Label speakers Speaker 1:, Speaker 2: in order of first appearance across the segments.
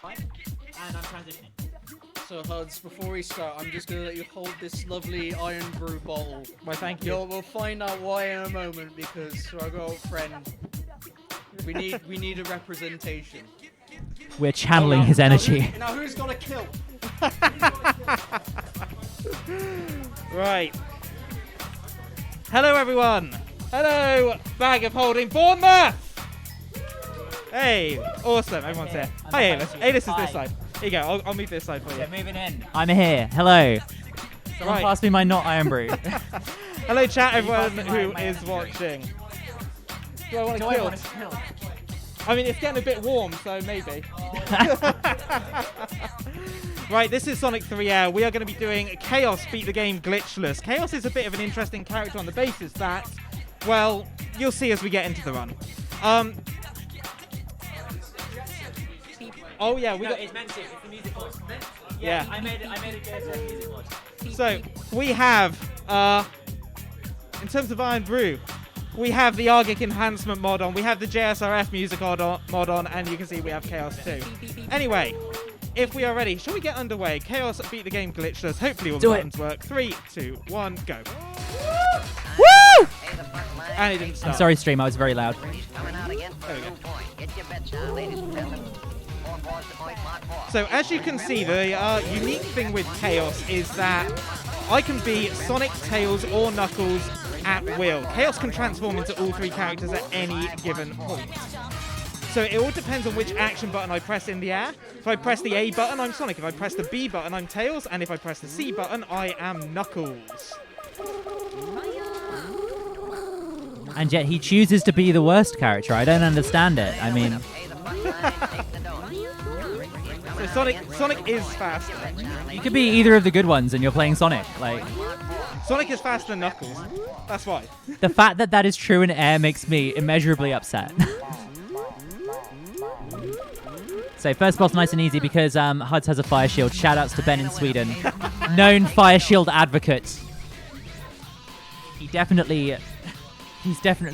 Speaker 1: And I'm transitioning.
Speaker 2: So, Huds, before we start, I'm just going to let you hold this lovely iron brew bottle.
Speaker 3: Why, thank you.
Speaker 2: We'll find out why in a moment, because our good old friend, we need a representation.
Speaker 1: We're channeling his energy.
Speaker 2: Now, who's got to kill?
Speaker 3: Right. Hello, everyone. Hello, bag of holding Bournemouth. Hey, awesome. Everyone's here. Hi, Ailis. Ailis is this side. Here you go. I'll move this side for you.
Speaker 1: They're moving in. I'm here. Hello. Someone pass me my not iron brew.
Speaker 3: Hello, chat, everyone who is watching. Do I want to kill? I mean, it's getting a bit warm, so maybe. Right, this is Sonic 3 Air. We are going to be doing Chaos Beat the Game Glitchless. Chaos is a bit of an interesting character on the basis that, well, you'll see as we get into the run. Oh yeah, we got.
Speaker 1: It's meant to. It's the music board.
Speaker 3: Yeah.
Speaker 1: I made it go to music board.
Speaker 3: So we have, in terms of Iron Brew, we have the Argic enhancement mod on. We have the JSRF music mod on, and you can see we have Chaos too. Anyway, if we are ready, shall we get underway? Chaos Beat the Game Glitchless. Hopefully all the buttons work. 3, 2, 1, go. Woo! And it didn't start.
Speaker 1: I'm sorry, stream. I was very loud.
Speaker 3: There we go. So as you can see, the unique thing with Chaos is that I can be Sonic, Tails, or Knuckles at will. Chaos can transform into all three characters at any given point. So it all depends on which action button I press in the air. If I press the A button, I'm Sonic. If I press the B button, I'm Tails. And if I press the C button, I am Knuckles.
Speaker 1: And yet he chooses to be the worst character. I don't understand it. I mean...
Speaker 3: So Sonic is faster.
Speaker 1: You could be either of the good ones and you're playing Sonic. Like,
Speaker 3: Sonic is faster than Knuckles. That's why.
Speaker 1: the fact that that is true in air makes me immeasurably upset. So first boss nice and easy because Huds has a fire shield. Shoutouts to Ben in Sweden. Known fire shield advocate. He definitely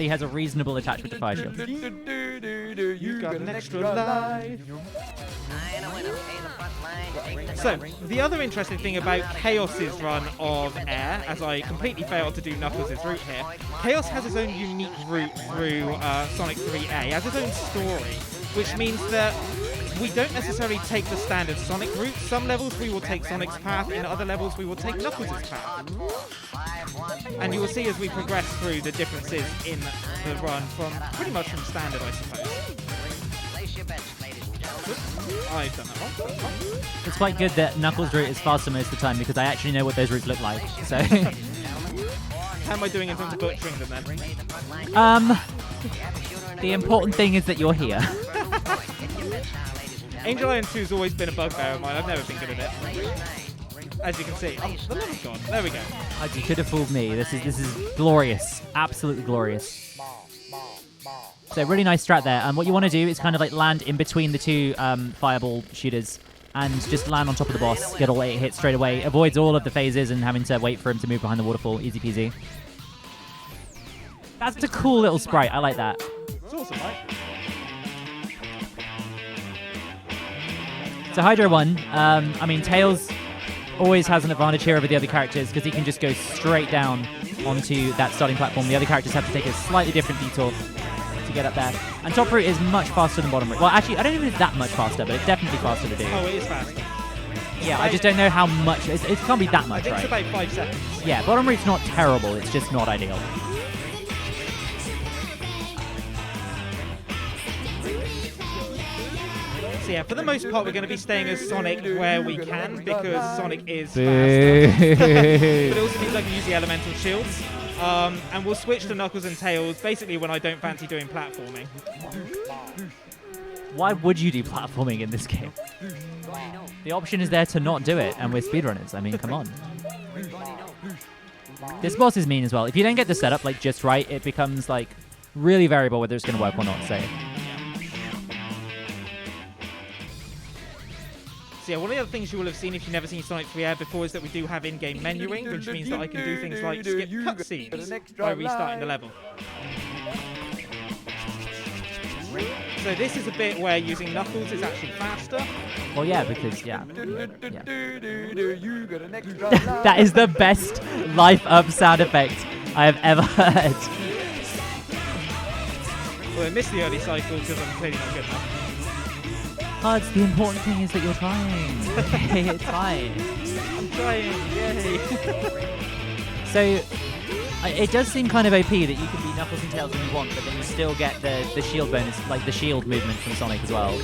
Speaker 1: has a reasonable attachment to fire shield.
Speaker 3: You got an extra life. So, the other interesting thing about Chaos's run of air, as I completely failed to do Knuckles' route here, Chaos has his own unique route through Sonic 3A. He has his own story, which means that we don't necessarily take the standard Sonic route. Some levels we will take Sonic's path, in other levels we will take Knuckles' path. And you will see as we progress through the differences in the run from pretty much from standard, I suppose. I've done that wrong.
Speaker 1: It's quite good that Knuckles' route is faster most of the time because I actually know what those routes look like. So,
Speaker 3: how am I doing in terms of butchering them then?
Speaker 1: The important thing is that you're here.
Speaker 3: Angel Iron 2 has always been a bugbear of mine. I've never been good at it. As you can see. Oh, the level's gone. There we go.
Speaker 1: You could have fooled me. This is glorious. Absolutely glorious. So really nice strat there. What you want to do is kind of like land in between the two fireball shooters and just land on top of the boss. Get all 8 hits straight away. Avoids all of the phases and having to wait for him to move behind the waterfall. Easy peasy. That's a cool little sprite. I like that.
Speaker 3: It's awesome, right?
Speaker 1: So Hydro 1, I mean, Tails always has an advantage here over the other characters because he can just go straight down onto that starting platform. The other characters have to take a slightly different detour to get up there. And top route is much faster than bottom route. Well, actually, I don't even know if it's that much faster, but it's definitely faster to do.
Speaker 3: Oh, it is faster.
Speaker 1: Yeah, I just don't know how much. It can't be that much,
Speaker 3: I think
Speaker 1: right?
Speaker 3: it's about 5 seconds.
Speaker 1: Yeah, bottom route's not terrible. It's just not ideal.
Speaker 3: So yeah, for the most part, we're going to be staying as Sonic where we can because Sonic is faster. But it also means I can use the elemental shields. And we'll switch to Knuckles and Tails basically when I don't fancy doing platforming.
Speaker 1: Why would you do platforming in this game? The option is there to not do it, and we're speedrunners. I mean, come on. This boss is mean as well. If you don't get the setup like just right, it becomes like really variable whether it's going to work or not. So
Speaker 3: yeah, one of the other things you will have seen if you've never seen Sonic 3 Air before is that we do have in-game menuing, which means that I can do things like skip cutscenes by restarting the level. So this is a bit where using Knuckles is actually faster.
Speaker 1: Well, yeah, because, yeah. That is the best life up sound effect I have ever heard.
Speaker 3: Well, I missed the early cycle because I'm clearly not good enough.
Speaker 1: Huds, the important thing is that you're trying. Okay, it's fine.
Speaker 3: I'm trying, yay.
Speaker 1: So, it does seem kind of OP that you can be Knuckles and Tails when you want, but then you still get the shield bonus, like the shield movement from Sonic as well.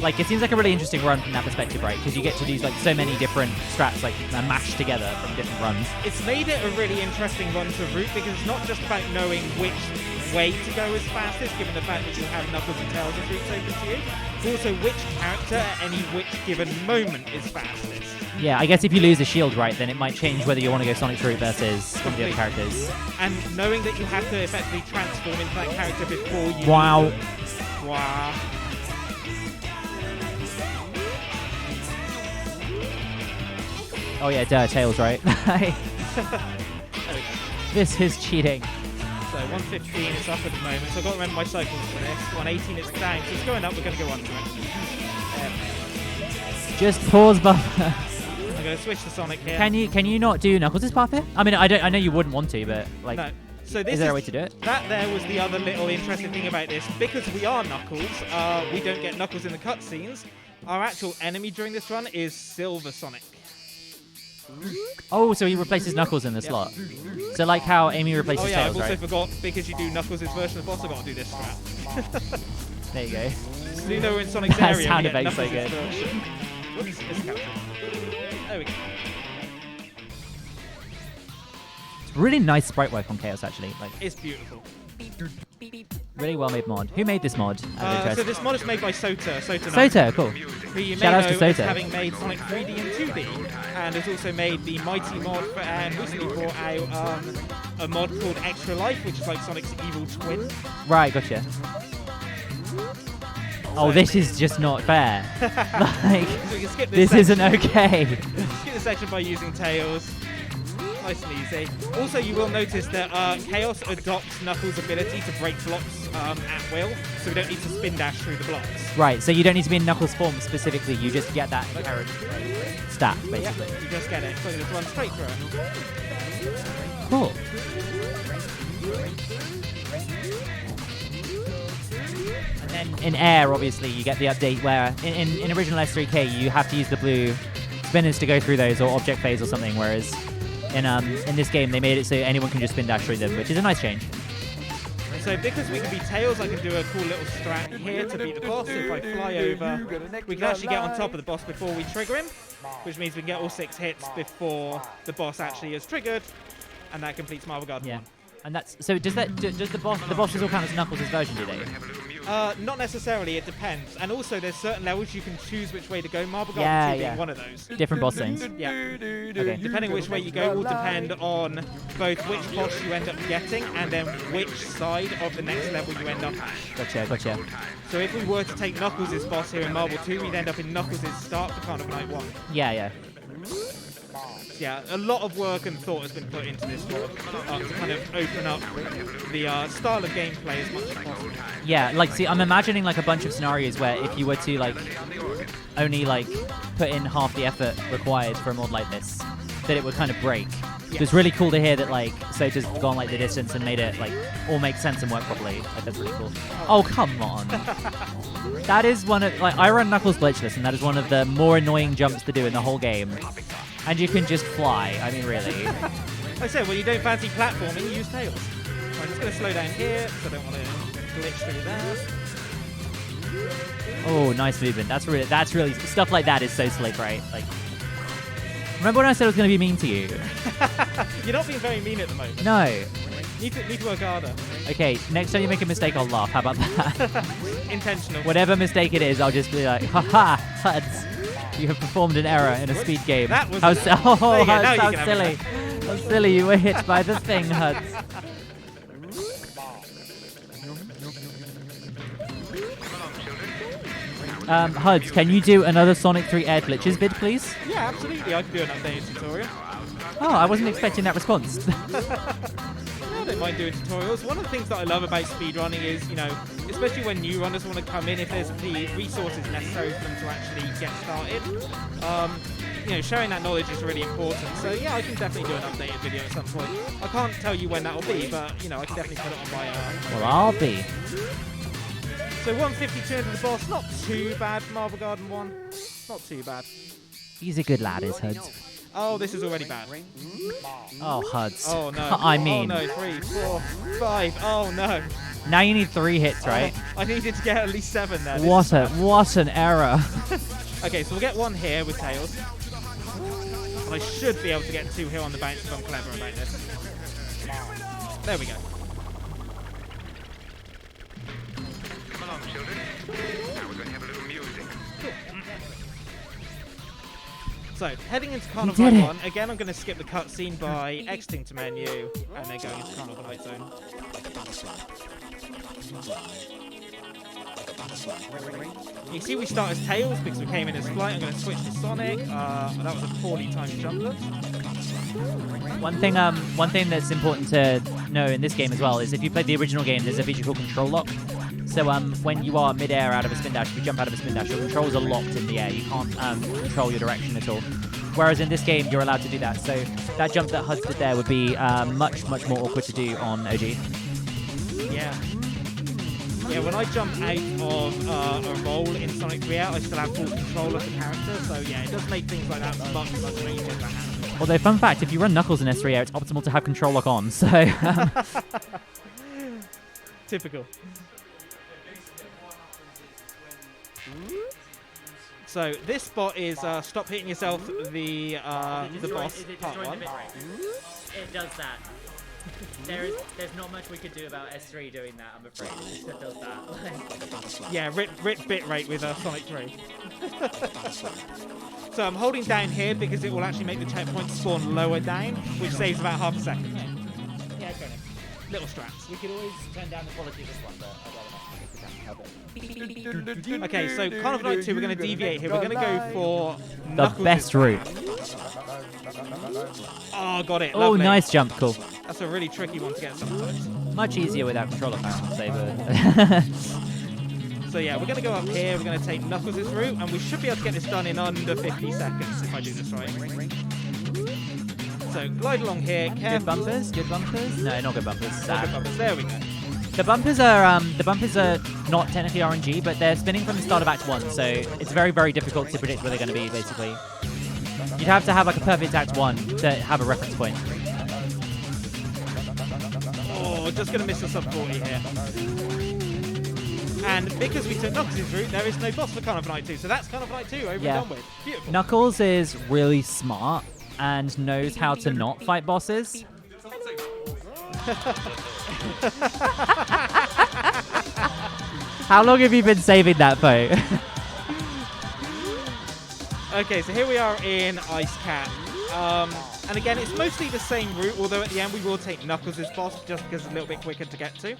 Speaker 1: Like, it seems like a really interesting run from that perspective, right? Because you get to do like so many different strats, like mashed together from different runs.
Speaker 3: It's made it a really interesting run to route because it's not just about knowing which way to go as fastest, given the fact that you have Knuckles and Tails as routes open to you. It's also which character at any which given moment is fastest.
Speaker 1: Yeah, I guess if you lose a shield, right, then it might change whether you want to go Sonic's route versus one of the other characters.
Speaker 3: And knowing that you have to effectively transform into that character before you...
Speaker 1: Wow.
Speaker 3: Wow.
Speaker 1: Oh yeah, duh, Tails, right? This is cheating.
Speaker 3: So 115 is up at the moment, so I've got to remember my cycles for this. 118 is down, so it's going up, we're going to go under it.
Speaker 1: Just pause buffer.
Speaker 3: I'm going to switch to Sonic here.
Speaker 1: Can you not do Knuckles' path here? I mean, I know you wouldn't want to, but like,
Speaker 3: No. So this
Speaker 1: is there a way to do it?
Speaker 3: That there was the other little interesting thing about this. Because we are Knuckles, we don't get Knuckles in the cutscenes. Our actual enemy during this run is Silver Sonic.
Speaker 1: Oh, so he replaces Knuckles in the slot. So like how Amy replaces
Speaker 3: Oh yeah,
Speaker 1: Tails,
Speaker 3: I've also
Speaker 1: right?
Speaker 3: forgot, because you do Knuckles' version of the boss, I've got to do this strat.
Speaker 1: There you go.
Speaker 3: So you know we're in Sonic's
Speaker 1: That
Speaker 3: area,
Speaker 1: sound
Speaker 3: we get
Speaker 1: effect's so
Speaker 3: Knuckles'
Speaker 1: good.
Speaker 3: version. Whoops, it's captured. There we go.
Speaker 1: It's really nice sprite work on Chaos, actually. Like,
Speaker 3: It's beautiful.
Speaker 1: really well made mod. Who made this mod? Out of
Speaker 3: So
Speaker 1: interest?
Speaker 3: this mod is made by Sota.
Speaker 1: Sota, cool.
Speaker 3: Who you may
Speaker 1: Shout-outs
Speaker 3: know
Speaker 1: to
Speaker 3: as
Speaker 1: Sota.
Speaker 3: having made Sonic 3D and 2D, and has also made the Mighty mod and recently brought out a mod called Extra Life, which is like Sonic's evil twin.
Speaker 1: Right, gotcha. Oh, this is just not fair. Like,
Speaker 3: So we can skip
Speaker 1: this
Speaker 3: section.
Speaker 1: isn't okay.
Speaker 3: Skip this section by using Tails. Nice and easy. Also, you will notice that Chaos adopts Knuckles' ability to break blocks at will, so we don't need to spin dash through the blocks.
Speaker 1: Right, so you don't need to be in Knuckles form specifically. You just get that inherent stat, basically.
Speaker 3: Yeah, you just get it. So you just run straight through it.
Speaker 1: Cool. And then in Air, obviously, you get the update where in original S3K, you have to use the blue spinners to go through those, or object phase or something, whereas in this game, they made it so anyone can just spin dash through them, which is a nice change.
Speaker 3: So because we can be Tails, I can do a cool little strat here to beat the boss. If I fly over, we can actually get on top of the boss before we trigger him, which means we can get all 6 hits before the boss actually is triggered, and that completes Marble Garden
Speaker 1: Yeah.
Speaker 3: 1.
Speaker 1: And that's so. Does the bosses all count as Knuckles' version? Do they?
Speaker 3: Not necessarily, it depends. And also, there's certain levels you can choose which way to go. Marble Garden
Speaker 1: Yeah,
Speaker 3: 2 being
Speaker 1: yeah.
Speaker 3: one of those.
Speaker 1: Different boss things.
Speaker 3: Yeah.
Speaker 1: Okay.
Speaker 3: Depending which way you go will depend on both which boss you end up getting and then which side of the next level you end up at.
Speaker 1: Gotcha.
Speaker 3: So if we were to take Knuckles' boss here in Marble 2, we'd end up in Knuckles' start for Carnival Night 1.
Speaker 1: Yeah.
Speaker 3: Yeah, a lot of work and thought has been put into this mod to kind of open up the style of gameplay as much as possible.
Speaker 1: Yeah, like, see, I'm imagining, like, a bunch of scenarios where if you were to, like, only, like, put in half the effort required for a mod like this, that it would kind of break. So it's really cool to hear that, like, Sota's gone, like, the distance and made it, like, all make sense and work properly. Like, that's really cool. Oh, come on. That is one of, like, I run Knuckles Glitchless, and that is one of the more annoying jumps to do in the whole game. And you can just fly. I mean, really.
Speaker 3: Like I said, when you don't fancy platforming, you use Tails. So I'm just going to slow down here, because I don't want to glitch through there.
Speaker 1: Oh, nice movement. That's really stuff like that is so slick, right? Like, remember when I said I was going to be mean to you?
Speaker 3: You're not being very mean at the moment.
Speaker 1: No.
Speaker 3: Need to work harder.
Speaker 1: Okay, next time you make a mistake, I'll laugh. How about that?
Speaker 3: Intentional.
Speaker 1: Whatever mistake it is, I'll just be like, haha, Huds. You have performed an error in a speed game.
Speaker 3: That was
Speaker 1: How
Speaker 3: There you go, now
Speaker 1: Huds,
Speaker 3: you
Speaker 1: how
Speaker 3: can have
Speaker 1: silly.
Speaker 3: it.
Speaker 1: How silly, you were hit by the thing, Huds. Huds, can you do another Sonic 3 air glitches vid, please?
Speaker 3: Yeah, absolutely. I can do an updated tutorial.
Speaker 1: Oh, I wasn't expecting that response.
Speaker 3: I don't mind doing tutorials. One of the things that I love about speedrunning is, it's especially when new runners want to come in, if there's the resources necessary for them to actually get started. Sharing that knowledge is really important. So yeah, I can definitely do an updated video at some point. I can't tell you when that'll be, but I can definitely put it on my.
Speaker 1: Well, I'll be.
Speaker 3: So 152 into the boss, not too bad for Marble Garden 1. Not too bad.
Speaker 1: He's a good lad, is Huds.
Speaker 3: Oh, this is already bad.
Speaker 1: Oh, Huds.
Speaker 3: Oh no.
Speaker 1: I mean.
Speaker 3: Oh no, 3, 4, 5. Oh no.
Speaker 1: Now you need 3 hits, right?
Speaker 3: I needed to get at least 7 there.
Speaker 1: What an error.
Speaker 3: Okay, so we'll get 1 here with Tails. And I should be able to get 2 here on the bounce if I'm clever about this. There we go.
Speaker 4: Come along, children. Now we're going to have a little music.
Speaker 3: So, heading into Carnival Night 1, again I'm going to skip the cutscene by exiting to menu and then going into Carnival Night Zone. You see we start as Tails because we came in as Flight. I'm going to switch to Sonic. That was a poorly timed jump.
Speaker 1: One thing that's important to know in this game as well is if you played the original game, there's a feature called control lock. So when you are mid-air out of a spin dash, if you jump out of a spin dash, your controls are locked in the air. You can't control your direction at all. Whereas in this game, you're allowed to do that. So that jump that Huds did there would be much more awkward to do on OG.
Speaker 3: Yeah. Yeah, when I jump out of a roll in Sonic 3 Out, I still have full control of the character. So yeah, it does make things like that much easier to handle.
Speaker 1: Although, fun fact, if you run Knuckles in S3 Out, it's optimal to have control lock on. So.
Speaker 3: Typical. So this spot is stop hitting yourself. The boss part 1.
Speaker 1: It does that. There's not much we could do about S3 doing that, I'm afraid. It just does that.
Speaker 3: Yeah, rip bitrate with Sonic 3. So I'm holding down here because it will actually make the checkpoint spawn lower down, which saves about half a second.
Speaker 1: Yeah, fair enough.
Speaker 3: Little straps.
Speaker 1: We could always turn down the quality of this one, but I'd rather not.
Speaker 3: Okay, so Carnival Night 2, we're going to deviate here. We're going to go for
Speaker 1: The best route.
Speaker 3: Oh, got it.
Speaker 1: Oh,
Speaker 3: Lovely.
Speaker 1: nice jump. Cool.
Speaker 3: That's a really tricky one to get sometimes.
Speaker 1: Much easier without controller, I would say, but...
Speaker 3: So yeah, we're going to go up here. We're going to take Knuckles' route, and we should be able to get this done in under 50 seconds if I do this right. So glide along here.
Speaker 1: Good bumpers? Good bumpers? No, not good bumpers.
Speaker 3: Not good bumpers. There we go.
Speaker 1: The bumpers are not technically RNG, but they're spinning from the start of Act 1, so it's very difficult to predict where they're going to be, basically. You'd have to have like a perfect Act 1 to have a reference point.
Speaker 3: Oh, just going to miss the sub 40 here. And because we took Knuckles' route, there is no boss for Carnival Night 2, so that's Carnival Night 2 over and done with. Beautiful.
Speaker 1: Knuckles is really smart and knows how to not fight bosses. How long have you been saving that vote?
Speaker 3: Okay, so here we are in Ice Cat. And again, it's mostly the same route, although at the end we will take Knuckles' boss just because it's a little bit quicker to get to.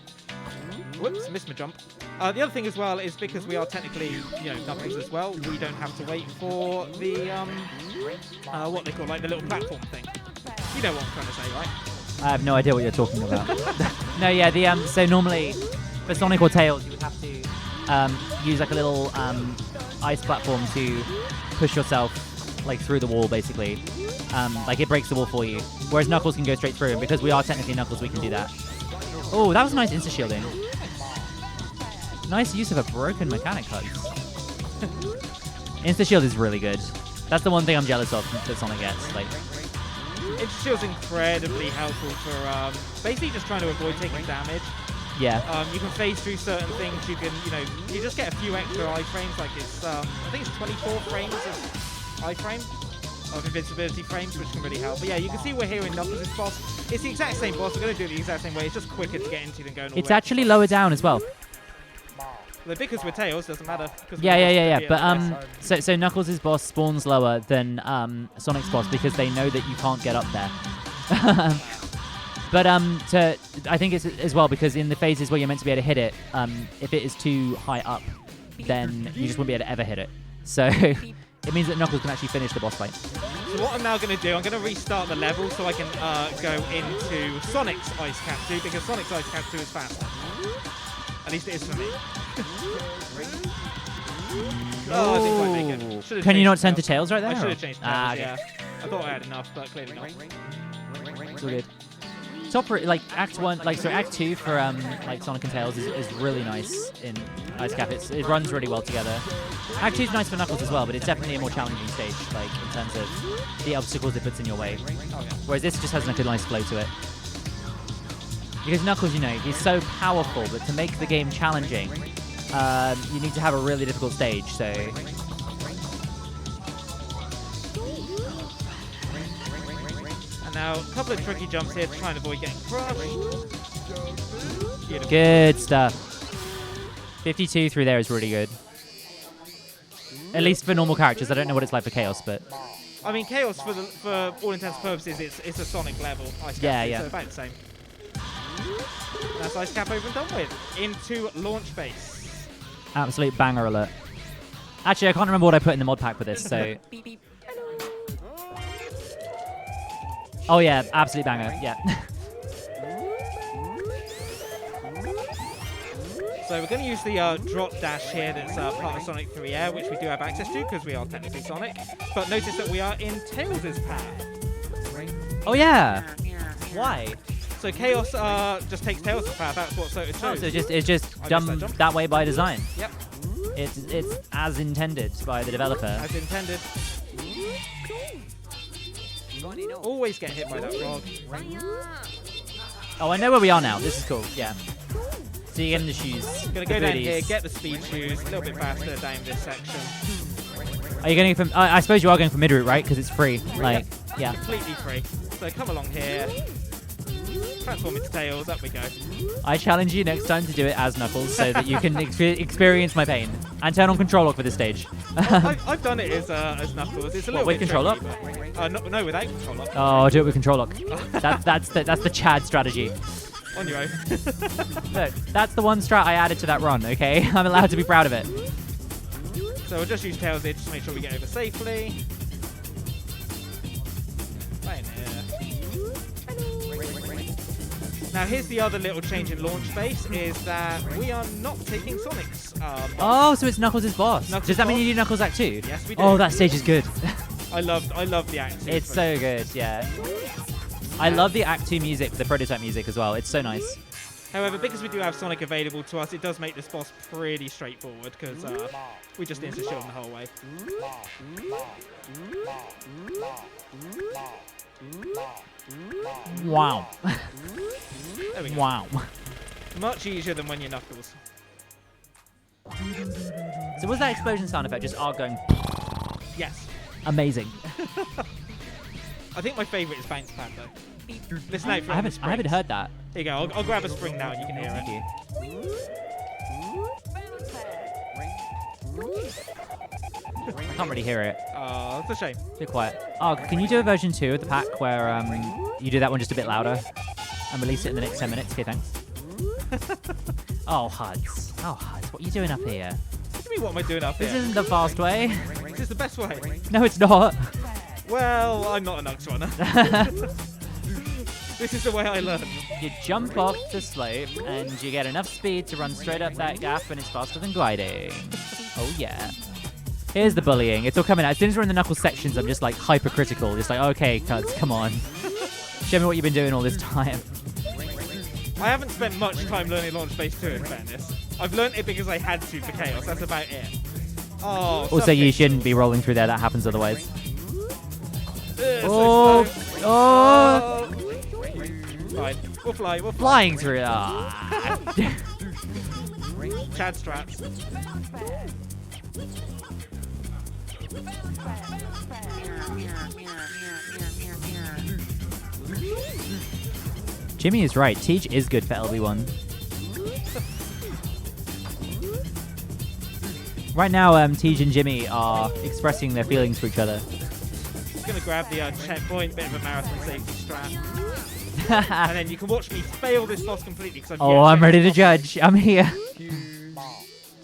Speaker 3: Whoops, missed my jump. The other thing as well is because we are technically, Knuckles as well, we don't have to wait for the, what they call, like the little platform thing. You know what I'm trying to say, right?
Speaker 1: I have no idea what you're talking about. No, yeah, so normally for Sonic or Tails, you would have to use like a little ice platform to push yourself like through the wall, basically. Like it breaks the wall for you. Whereas Knuckles can go straight through, and because we are technically Knuckles, we can do that. Oh, that was nice insta-shielding. Nice use of a broken mechanic HUD. Insta-shield is really good. That's the one thing I'm jealous of that Sonic gets. Like,
Speaker 3: Insta-shield's incredibly helpful for basically just trying to avoid taking damage.
Speaker 1: yeah.
Speaker 3: You can phase through certain things. You can, you just get a few extra iframes. Like it's, I think it's 24 frames of iframe of invincibility frames, which can really help. But yeah, you can see we're here in Knuckles' boss. It's the exact same boss. We're going to do it the exact same way. It's just quicker to get into than going all
Speaker 1: It's
Speaker 3: the way.
Speaker 1: actually lower down as well.
Speaker 3: But because we're Tails, doesn't matter.
Speaker 1: Yeah. But so Knuckles' boss spawns lower than Sonic's boss because they know that you can't get up there. But I think it's as well because in the phases where you're meant to be able to hit it, if it is too high up, then you just won't be able to ever hit it. So it means that Knuckles can actually finish the boss fight.
Speaker 3: So what I'm now going to do, I'm going to restart the level so I can go into Sonic's Ice Cap 2 because Sonic's Ice Cap 2 is faster. At least it is for me. Oh, I didn't quite make it. Should've
Speaker 1: Can you
Speaker 3: changed
Speaker 1: not send to
Speaker 3: tails.
Speaker 1: tails right there?
Speaker 3: I should
Speaker 1: or-
Speaker 3: have changed
Speaker 1: Ah,
Speaker 3: tails,
Speaker 1: okay.
Speaker 3: yeah. I thought I had enough, but clearly not.
Speaker 1: It's all good. Like Act 1, like so Act 2 for like Sonic and Tails is really nice in Ice Cap. It runs really well together. Act 2 is nice for Knuckles as well, but it's definitely a more challenging stage, like in terms of the obstacles it puts in your way. Whereas this just has like a nice flow to it. Because Knuckles, you know, he's so powerful, but to make the game challenging, you need to have a really difficult stage. So.
Speaker 3: Now, a couple of tricky jumps here to try and avoid getting crushed. Beautiful.
Speaker 1: Good stuff. 52 through there is really good. At least for normal characters. I don't know what it's like for Chaos, but...
Speaker 3: I mean, Chaos, for all intents and purposes, it's a Sonic level. Ice Cap,
Speaker 1: Yeah, yeah.
Speaker 3: So about the same. That's Ice Cap over and done with. Into launch base.
Speaker 1: Absolute banger alert. Actually, I can't remember what I put in the mod pack for this, so... Oh yeah, absolute banger, yeah.
Speaker 3: So we're going to use the drop dash here that's part of Sonic 3 Air, which we do have access to because we are technically Sonic. But notice that we are in Tails' path.
Speaker 1: Oh yeah! Why?
Speaker 3: So Chaos just takes Tails' path, that's what Soda chose.
Speaker 1: Oh, so it's just
Speaker 3: I
Speaker 1: done
Speaker 3: missed that jump.
Speaker 1: that way by design.
Speaker 3: Yep,
Speaker 1: It's as intended by the developer.
Speaker 3: as intended. Always get hit by that frog.
Speaker 1: Oh, I know where we are now. This is cool, yeah. So you get in the shoes.
Speaker 3: Gonna
Speaker 1: the
Speaker 3: go down
Speaker 1: booties.
Speaker 3: here, get the speed shoes, a little bit faster down this section.
Speaker 1: Are you going from... I suppose you are going for mid-route, right? Because it's free. Like, yeah.
Speaker 3: Completely free. So come along here. Transform into Tails, up we go.
Speaker 1: I challenge you next time to do it as Knuckles so that you can experience my pain. And turn on control lock for this stage.
Speaker 3: I've done it as Knuckles. It's a little
Speaker 1: with
Speaker 3: bit
Speaker 1: control
Speaker 3: tricky, but, no, without control lock.
Speaker 1: Oh, do it with control lock. That's the Chad strategy.
Speaker 3: On your own.
Speaker 1: Look, that's the one strat I added to that run, okay? I'm allowed to be proud of it.
Speaker 3: So we'll just use Tails here just to make sure we get over safely. Right in here. Now here's the other little change in launch space is that we are not taking Sonic's.
Speaker 1: Oh, so it's Knuckles' boss.
Speaker 3: Knuckles'
Speaker 1: Does that mean
Speaker 3: boss?
Speaker 1: you do Knuckles Act 2?
Speaker 3: Yes, we do.
Speaker 1: Oh, that stage is good.
Speaker 3: I love the act.
Speaker 1: It's so good, yeah. I love the Act 2 music, the prototype music as well. It's so nice.
Speaker 3: However, because we do have Sonic available to us, it does make this boss pretty straightforward because we just insta-shield him the whole way.
Speaker 1: Wow.
Speaker 3: There we go.
Speaker 1: Wow.
Speaker 3: Much easier than when you're Knuckles.
Speaker 1: So was that explosion sound effect just arc going
Speaker 3: Yes.
Speaker 1: amazing?
Speaker 3: I think my favourite is Bounce Pad though. Listen out for
Speaker 1: I haven't heard that.
Speaker 3: Here you go. I'll grab a spring now and you can hear
Speaker 1: Thank
Speaker 3: it.
Speaker 1: you. I can't really hear it.
Speaker 3: Oh, it's a shame.
Speaker 1: It's a bit quiet. Oh, can you do a version 2 of the pack where you do that one just a bit louder and release it in the next 10 minutes? Okay, thanks. Oh, Huds. Oh, Huds. What are you doing up here?
Speaker 3: What do you mean, what am I doing up
Speaker 1: This
Speaker 3: here?
Speaker 1: isn't the fast way.
Speaker 3: This is the best way.
Speaker 1: No, it's not.
Speaker 3: Well, I'm not a Nux runner. This is the way I learn.
Speaker 1: You jump off the slope and you get enough speed to run straight up that gap and it's faster than gliding. Oh, yeah. Here's the bullying. It's all coming out. As soon as we're in the Knuckles sections, I'm just like hypercritical. Just like, okay, cuds, come on. Show me what you've been doing all this time.
Speaker 3: I haven't spent much time learning Launch Base 2 in fairness. I've learned it because I had to for Chaos. That's about it. Oh,
Speaker 1: Also, you
Speaker 3: something.
Speaker 1: shouldn't be rolling through there. That happens otherwise.
Speaker 3: So slow.
Speaker 1: Oh!
Speaker 3: Fine. We'll fly. We'll fly.
Speaker 1: Flying through it. Ah.
Speaker 3: Chad straps.
Speaker 1: Jimmy is right. Teach is good for LB1. Right now, Teach and Jimmy are expressing their feelings for each other.
Speaker 3: Just gonna grab the checkpoint, bit of a marathon safety strap, and then you can watch me fail this boss completely because
Speaker 1: Oh, I'm ready to judge. I'm here.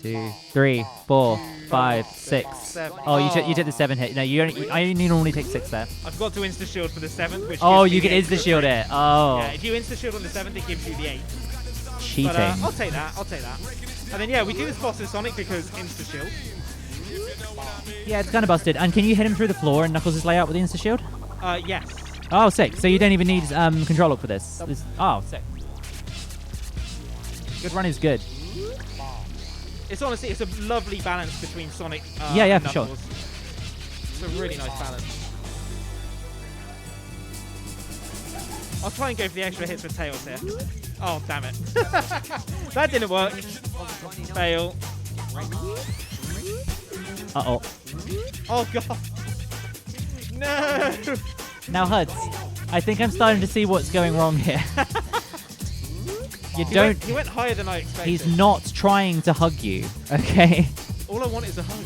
Speaker 1: 2, 3, 4, 5, 6.
Speaker 3: 7.
Speaker 1: Oh, you took the 7 hit. No, I only normally take 6 there.
Speaker 3: I forgot to insta shield for the 7th, which
Speaker 1: Oh,
Speaker 3: gives me
Speaker 1: you can
Speaker 3: the 8th
Speaker 1: insta
Speaker 3: for
Speaker 1: shield
Speaker 3: free.
Speaker 1: it. Oh.
Speaker 3: Yeah, if you insta shield on the 7th, it gives you the 8th.
Speaker 1: cheating.
Speaker 3: But, I'll take that. I'll take that. And then yeah, we do this boss in Sonic because insta shield.
Speaker 1: Yeah, it's kind of busted. And can you hit him through the floor in Knuckles' layout with the insta shield?
Speaker 3: Yes.
Speaker 1: Oh, sick. So you don't even need control lock for this. Oh, sick. Good run is good.
Speaker 3: It's honestly, it's a lovely balance between Sonic
Speaker 1: yeah,
Speaker 3: and
Speaker 1: for sure.
Speaker 3: Knuckles. It's a really nice balance. I'll try and go for the extra hits with Tails here. Oh, damn it. That didn't work. Fail.
Speaker 1: Uh-oh.
Speaker 3: Oh, God. No.
Speaker 1: Now, Huds, I think I'm starting to see what's going wrong here.
Speaker 3: He went higher than I expected.
Speaker 1: He's not trying to hug you, okay?
Speaker 3: All I want is a hug.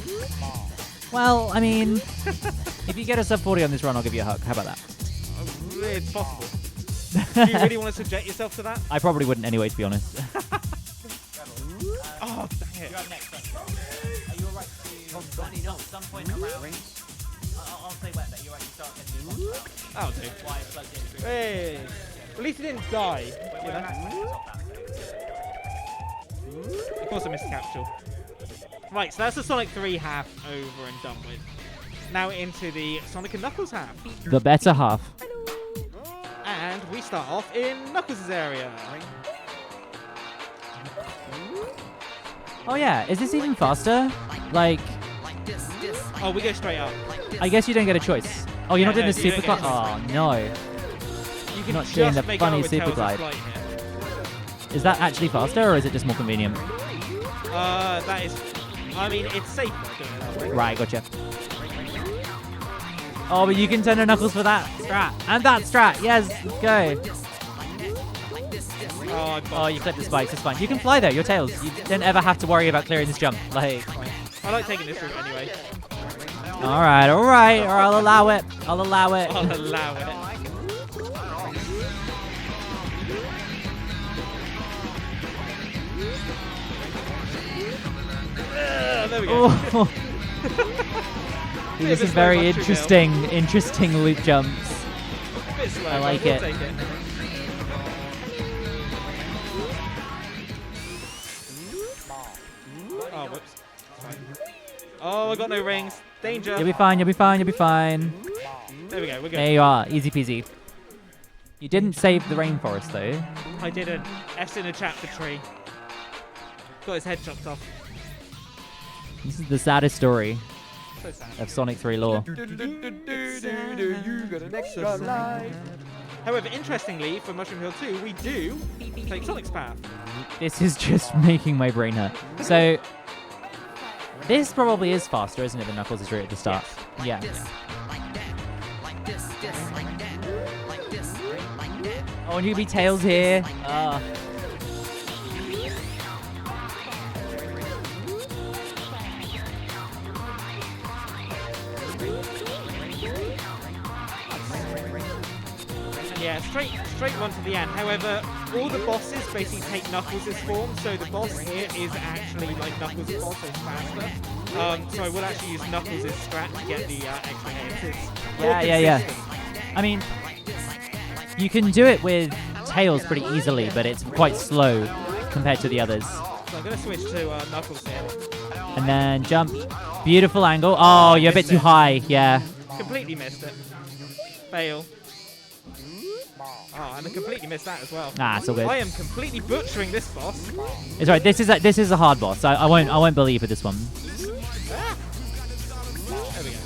Speaker 1: Well, I mean, if you get a sub 40 on this run, I'll give you a hug. How about that?
Speaker 3: It's possible. Do you really want to subject yourself to that?
Speaker 1: I probably wouldn't anyway, to be honest.
Speaker 3: Oh, dang it.
Speaker 1: Are you alright to at some point around? I'll say when that you actually start getting
Speaker 3: That'll do. Hey. At least he didn't die. You know? Of course I missed the capsule. Right, so that's the Sonic 3 half over and done with. Now into the Sonic and Knuckles half.
Speaker 1: The better half.
Speaker 3: And we start off in Knuckles' area.
Speaker 1: Oh yeah, is this even faster? Like...
Speaker 3: Oh, we go straight up.
Speaker 1: I guess you don't get a choice. Oh, you're not doing the
Speaker 3: you don't
Speaker 1: super
Speaker 3: get
Speaker 1: glide?
Speaker 3: a
Speaker 1: Oh, no.
Speaker 3: You can
Speaker 1: Not
Speaker 3: just
Speaker 1: doing the
Speaker 3: make
Speaker 1: funny
Speaker 3: out with
Speaker 1: super
Speaker 3: Tails'
Speaker 1: glide.
Speaker 3: flight here.
Speaker 1: Is that actually faster, or is it just more convenient?
Speaker 3: That is... I mean, it's safer doing it that way.
Speaker 1: Right, gotcha. Oh, but you can turn the Knuckles for that strat. And that strat. Yes, let's go. Oh, you clipped the spikes. It's fine. You can fly, though. Your Tails. You don't ever have to worry about clearing this jump. Like...
Speaker 3: I like taking this route anyway.
Speaker 1: All right. Or I'll allow it. I'll allow it.
Speaker 3: I'll allow it. There we go.
Speaker 1: Oh. These are very interesting loop jumps.
Speaker 3: A bit slow,
Speaker 1: I like
Speaker 3: we'll
Speaker 1: it.
Speaker 3: Take it. Oh, whoops. Fine. Oh, I got no rings. Danger.
Speaker 1: You'll be fine. You'll be fine. You'll be fine.
Speaker 3: There we go. We're good.
Speaker 1: There you are. Easy peasy. You didn't save the rainforest, though.
Speaker 3: I didn't. S in a chapter tree. Got his head chopped off.
Speaker 1: This is the saddest story
Speaker 3: So sad.
Speaker 1: of Sonic 3 lore.
Speaker 3: However, interestingly, for Mushroom Hill 2, we do take Sonic's path.
Speaker 1: This is just making my brain hurt. So, this probably is faster, isn't it, than Knuckles' route at the start? Yeah. Oh, and you can be Tails here.
Speaker 3: Yeah, straight one to the end. However, all the bosses basically take Knuckles' form, so the boss here is actually like Knuckles' boss, so it's faster. So I will actually use Knuckles' strat to get the extra hits. It's more
Speaker 1: Yeah.
Speaker 3: consistent.
Speaker 1: I mean, you can do it with Tails pretty easily, but it's quite slow compared to the others.
Speaker 3: So I'm going to switch to Knuckles here.
Speaker 1: And then jump. Beautiful angle. Oh, you're a bit too high. Yeah.
Speaker 3: Completely missed it. Fail. Oh, and I completely missed that as well.
Speaker 1: Ah, it's all good.
Speaker 3: I am completely butchering this boss.
Speaker 1: It's right. This is a hard boss. I won't believe with this one.
Speaker 3: There we go.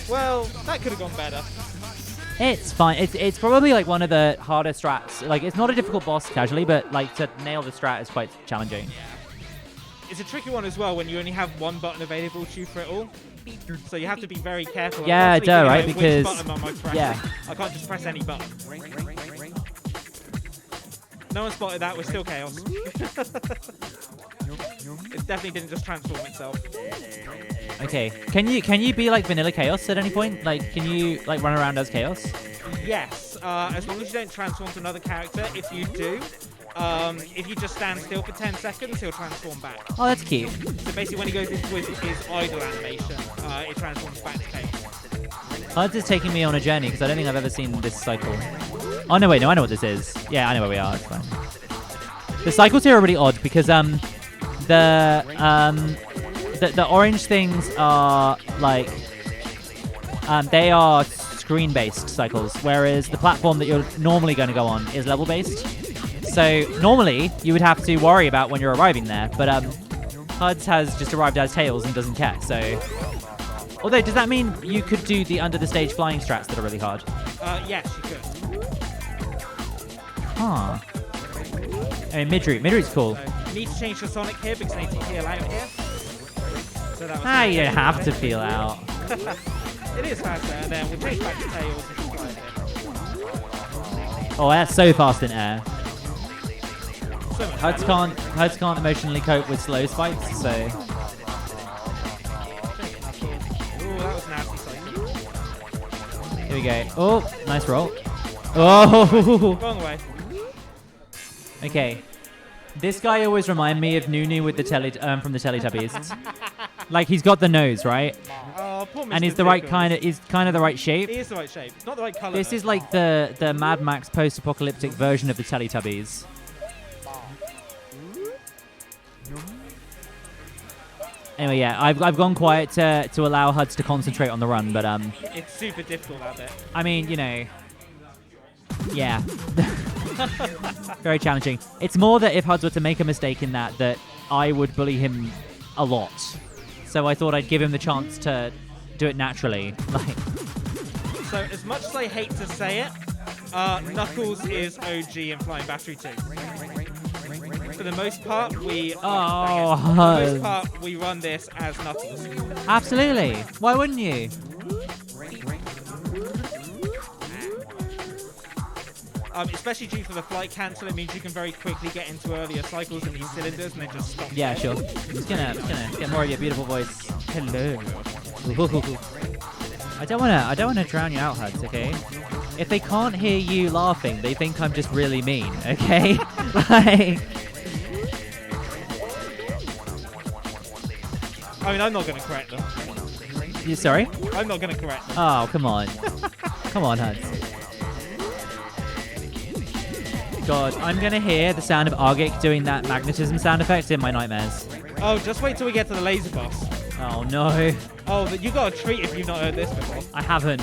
Speaker 3: Well, that could have gone better.
Speaker 1: It's fine. It's probably like one of the harder strats. Like, it's not a difficult boss casually, but like to nail the strat is quite challenging.
Speaker 3: It's a tricky one as well when you only have one button available to you for it all. So you have to be very careful. I'm
Speaker 1: Yeah,
Speaker 3: constantly
Speaker 1: duh,
Speaker 3: thinking
Speaker 1: right?
Speaker 3: about
Speaker 1: Because-
Speaker 3: which button am I pressing.
Speaker 1: yeah.
Speaker 3: I can't just press any button. No one spotted that. We're still chaos. It definitely didn't just transform itself.
Speaker 1: Okay. Can you be like Vanilla Chaos at any point? Like, can you like run around as Chaos?
Speaker 3: Yes, as long as you don't transform to another character. If you do, if you just stand still for 10 seconds, he'll transform back.
Speaker 1: Oh, that's cute.
Speaker 3: So basically, when he goes into his idle animation, it transforms back to chaos.
Speaker 1: Huds is taking me on a journey because I don't think I've ever seen this cycle. Oh no, wait, no, I know what this is. Yeah, I know where we are. It's fine. The cycles here are really odd because the orange things are like they are screen-based cycles, whereas the platform that you're normally going to go on is level-based. So normally you would have to worry about when you're arriving there, but HUDs has just arrived as Tails and doesn't care. So, although does that mean you could do the under the stage flying strats that are really hard?
Speaker 3: Yes, you could.
Speaker 1: Huh. I mean, mid-route's cool.
Speaker 3: So, you need to change to Sonic here because I need to heal out here. So that was
Speaker 1: You don't have to feel out.
Speaker 3: It is faster, and then we'll change back to Tails and fly here.
Speaker 1: Oh, that's so fast in air.
Speaker 3: So much
Speaker 1: HUDs can't emotionally cope with slow spikes, so
Speaker 3: Ooh, that was nasty cycle.
Speaker 1: here we go. Oh, nice roll. Oh,
Speaker 3: Wrong way.
Speaker 1: okay. This guy always reminds me of Nunu with the from the Teletubbies. Like he's got the nose, right?
Speaker 3: Oh, poor Mr.
Speaker 1: And he's the right
Speaker 3: Pickles.
Speaker 1: he's kind of the right shape.
Speaker 3: He is the right shape. It's not the right colour.
Speaker 1: This
Speaker 3: though.
Speaker 1: is like the Mad Max post-apocalyptic version of the Teletubbies. Anyway, yeah, I've gone quiet to allow HUDs to concentrate on the run, but
Speaker 3: It's super difficult out there.
Speaker 1: I mean, you know, yeah, very challenging. It's more that if HUDs were to make a mistake in that I would bully him a lot. So I thought I'd give him the chance to do it naturally. Like,
Speaker 3: So as much as I hate to say it, Knuckles is OG in Flying Battery 2. For the most part, we run this as Knuckles.
Speaker 1: absolutely. Why wouldn't you?
Speaker 3: Especially due to the flight cancel, it means you can very quickly get into earlier cycles in these cylinders and then just stop.
Speaker 1: Yeah, sure. Just gonna get more of your beautiful voice. Hello. I don't wanna drown you out, HUDs, okay? If they can't hear you laughing, they think I'm just really mean, okay? Like,
Speaker 3: I mean, I'm not going to correct them.
Speaker 1: you sorry?
Speaker 3: I'm not going to correct them.
Speaker 1: Oh, come on. Come on, HUDs. God, I'm gonna hear the sound of Argic doing that magnetism sound effect in my nightmares.
Speaker 3: Oh, just wait till we get to the laser boss.
Speaker 1: Oh no.
Speaker 3: Oh, you got a treat if you've not heard this before.
Speaker 1: I haven't.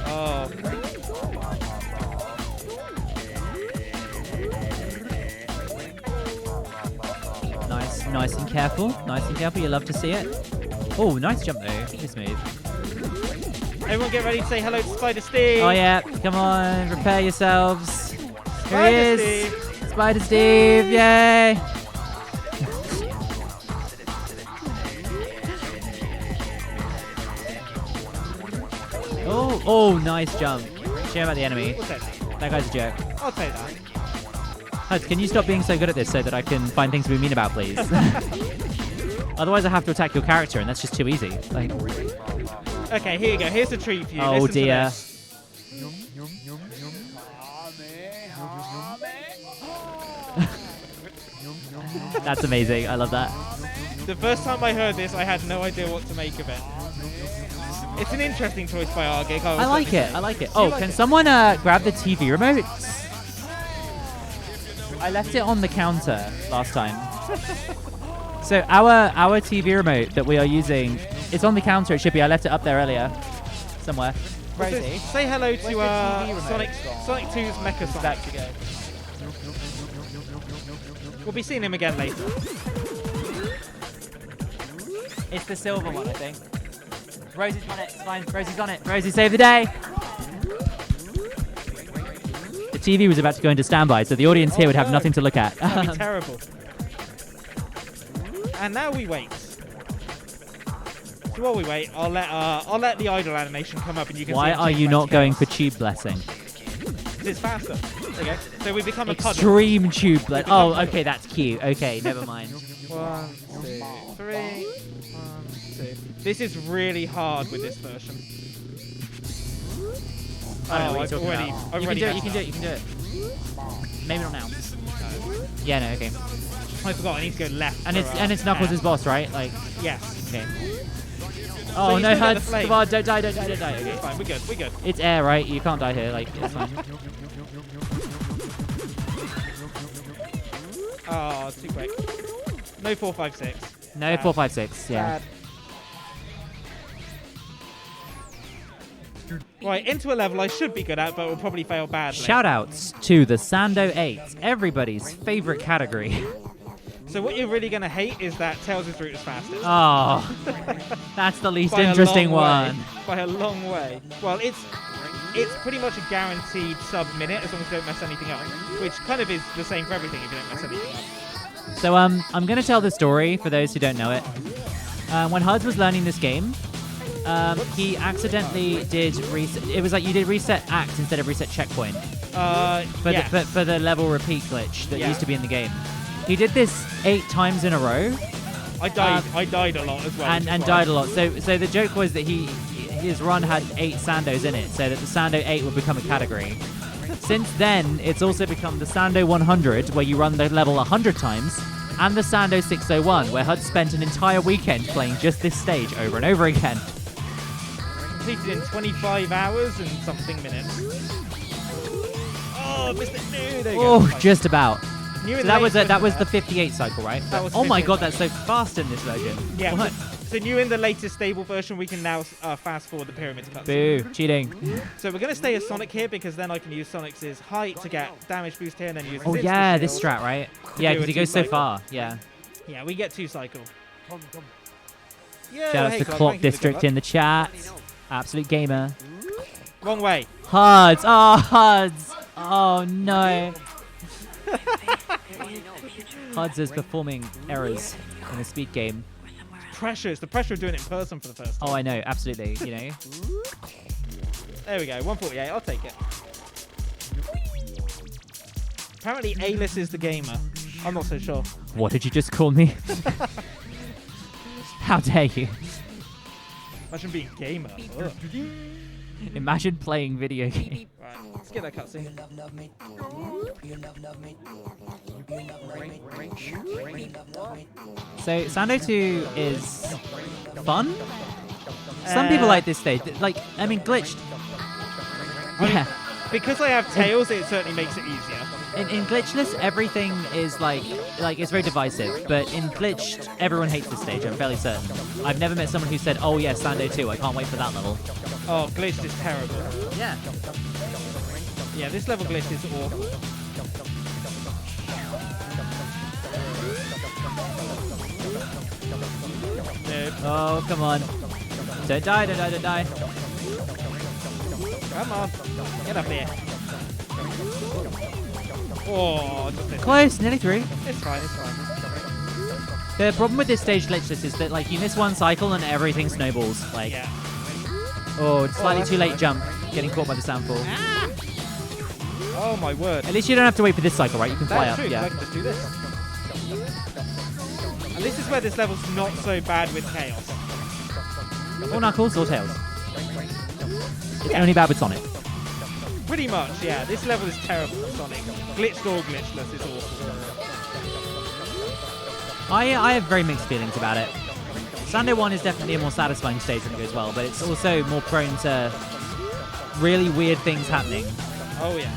Speaker 3: Oh.
Speaker 1: Nice and careful. Nice and careful. You love to see it. Oh, nice jump though. Really smooth.
Speaker 3: Everyone get ready to say hello to Spider Steve.
Speaker 1: Oh yeah, come on, prepare yourselves. Here he is.
Speaker 3: Steve.
Speaker 1: Spider Steve, yay! Oh, nice jump. Shame about the enemy.
Speaker 3: We'll take that.
Speaker 1: That guy's a jerk.
Speaker 3: I'll take that.
Speaker 1: HUDs, can you stop being so good at this so that I can find things to be mean about, please? Otherwise I have to attack your character and that's just too easy. Like,
Speaker 3: Okay, here you go. Here's a treat for you.
Speaker 1: oh
Speaker 3: Listen to
Speaker 1: dear.
Speaker 3: this.
Speaker 1: That's amazing. I love that.
Speaker 3: The first time I heard this, I had no idea what to make of it. It's an interesting choice by Argic.
Speaker 1: I like it. I like it.
Speaker 3: You
Speaker 1: Oh,
Speaker 3: like
Speaker 1: can
Speaker 3: it?
Speaker 1: someone grab the TV remote? I left it on the counter last time. So our TV remote that we are using, it's on the counter. It should be. I left it up there earlier, somewhere. Where is he?
Speaker 3: Say hello to
Speaker 1: TV remote?
Speaker 3: Sonic 2's Mecha Sonic.
Speaker 1: Back to go.
Speaker 3: We'll be seeing him again later.
Speaker 1: It's the silver one, I think. Rosie's on it. It's fine. Rosie's on it. Rosie, save the day. The TV was about to go into standby, so the audience here would have nothing to look at.
Speaker 3: That'd be terrible. And now we wait. So while we wait, I'll let the idle animation come up, and you can.
Speaker 1: Why
Speaker 3: see it
Speaker 1: are
Speaker 3: change
Speaker 1: you
Speaker 3: back
Speaker 1: not
Speaker 3: to
Speaker 1: going
Speaker 3: chaos.
Speaker 1: for tube blessing?
Speaker 3: 'Cause it's faster. There you go. So we become a puddle.
Speaker 1: Extreme tube blessing. Oh, okay, that's cute. Okay, never mind.
Speaker 3: 1, 2, 3. 1, 2. This is really hard with this version.
Speaker 1: I don't know what
Speaker 3: I've
Speaker 1: you're talking
Speaker 3: already,
Speaker 1: about.
Speaker 3: I've
Speaker 1: You
Speaker 3: already
Speaker 1: can do it.
Speaker 3: messed
Speaker 1: You can do
Speaker 3: up.
Speaker 1: it. You can do it. Maybe not now. Yeah, no, okay.
Speaker 3: I forgot. I need to go left.
Speaker 1: And
Speaker 3: for,
Speaker 1: it's Knuckles' boss, right? Like,
Speaker 3: Yes.
Speaker 1: okay. Oh
Speaker 3: you
Speaker 1: no,
Speaker 3: still get the
Speaker 1: HUDs!
Speaker 3: flame.
Speaker 1: Come on, don't die, don't die, don't die. Okay,
Speaker 3: It's fine. We're good. We're good.
Speaker 1: it's air, right? You can't die here. Like, it's fine.
Speaker 3: Oh, too quick. No 4, 5, 6.
Speaker 1: No, 4, 5, 6. Yeah.
Speaker 3: Bad. Right, into a level I should be good at, but will probably fail badly.
Speaker 1: Shoutouts to the Sando 8, everybody's favorite category.
Speaker 3: So what you're really going to hate is that Tails' route is fastest.
Speaker 1: Oh, that's the least
Speaker 3: By a
Speaker 1: interesting
Speaker 3: long way.
Speaker 1: one.
Speaker 3: By a long way. Well, it's pretty much a guaranteed sub-minute as long as you don't mess anything up, which kind of is the same for everything if you don't mess anything up.
Speaker 1: So I'm going to tell the story for those who don't know it. When Huds was learning this game, he accidentally did reset. It was like you did reset act instead of reset checkpoint for the level repeat glitch that used to be in the game. He did this 8 times in a row.
Speaker 3: I died a lot as well.
Speaker 1: And died a lot. So the joke was that his run had 8 Sandos in it, so that the Sando 8 would become a category. Since then, it's also become the Sando 100, where you run the level 100 times, and the Sando 601, where Hud spent an entire weekend playing just this stage over and over again.
Speaker 3: Completed in 25 hours and something minutes. Oh, missed it. No, there you go.
Speaker 1: Oh, just about.
Speaker 3: New
Speaker 1: So
Speaker 3: in
Speaker 1: that
Speaker 3: the
Speaker 1: was the 58 cycle, right?
Speaker 3: That was
Speaker 1: Oh my
Speaker 3: 58.
Speaker 1: god, that's so fast in this version.
Speaker 3: Yeah.
Speaker 1: What?
Speaker 3: So new in the latest stable version, we can now fast forward the pyramid cutscene.
Speaker 1: Boo, cheating.
Speaker 3: So we're going to stay as Sonic here because then I can use Sonic's height to get damage boost here and then use
Speaker 1: Oh
Speaker 3: his
Speaker 1: yeah,
Speaker 3: instant
Speaker 1: this
Speaker 3: shield.
Speaker 1: strat, right? Yeah,
Speaker 3: do
Speaker 1: because
Speaker 3: a
Speaker 1: he goes so
Speaker 3: 2-cycle.
Speaker 1: far. Yeah.
Speaker 3: Yeah, we get 2 cycle. Yeah,
Speaker 1: Shout out
Speaker 3: hey,
Speaker 1: to
Speaker 3: Clark,
Speaker 1: Clock
Speaker 3: thank you for the
Speaker 1: District
Speaker 3: good
Speaker 1: in the chat. Absolute gamer.
Speaker 3: luck. Wrong way.
Speaker 1: Huds. Oh, Huds. Oh no. Huds is performing errors in a speed game.
Speaker 3: Pressure. It's the pressure of doing it in person for the first time.
Speaker 1: Oh, I know. Absolutely. You know.
Speaker 3: There we go. 148. I'll take it. Apparently, Ailis is the gamer. I'm not so sure.
Speaker 1: What did you just call me? How dare you?
Speaker 3: Imagine being gamer. Ugh.
Speaker 1: Imagine playing video games.
Speaker 3: Right, let's get that cutscene.
Speaker 1: So Sando 2 is fun. Some people like this stage. Like, I mean, glitched. Yeah.
Speaker 3: Because I have Tails, it certainly makes it easier.
Speaker 1: In Glitchless, everything is like it's very divisive. But in Glitched, everyone hates this stage. I'm fairly certain. I've never met someone who said, "Oh yeah, Sando 2. I can't wait for that level."
Speaker 3: Oh, glitched is terrible.
Speaker 1: Yeah.
Speaker 3: Yeah, this level glitch is awful. Nope.
Speaker 1: Oh, come on. Don't die, don't die, don't die.
Speaker 3: Come on. Get up here. Oh, just missed it.
Speaker 1: Close, nearly through.
Speaker 3: It's fine, it's fine.
Speaker 1: The problem with this stage Glitchless is that like you miss one cycle and everything snowballs. Like,
Speaker 3: Yeah.
Speaker 1: oh, it's slightly
Speaker 3: that's
Speaker 1: too late
Speaker 3: fine.
Speaker 1: jump, getting caught by the soundfall.
Speaker 3: Oh my word.
Speaker 1: At least you don't have to wait for this cycle, right? You can fly
Speaker 3: That's
Speaker 1: up.
Speaker 3: true, 'cause I
Speaker 1: Yeah.
Speaker 3: can just do this. And this is where this level's not so bad with Chaos.
Speaker 1: Or Knuckles or Tails. It's only bad with Sonic.
Speaker 3: Pretty much, yeah. This level is terrible for Sonic. Glitched or glitchless is awful.
Speaker 1: I have very mixed feelings about it. Sando 1 is definitely a more satisfying stage when it goes well, but it's also more prone to really weird things happening.
Speaker 3: Oh yeah.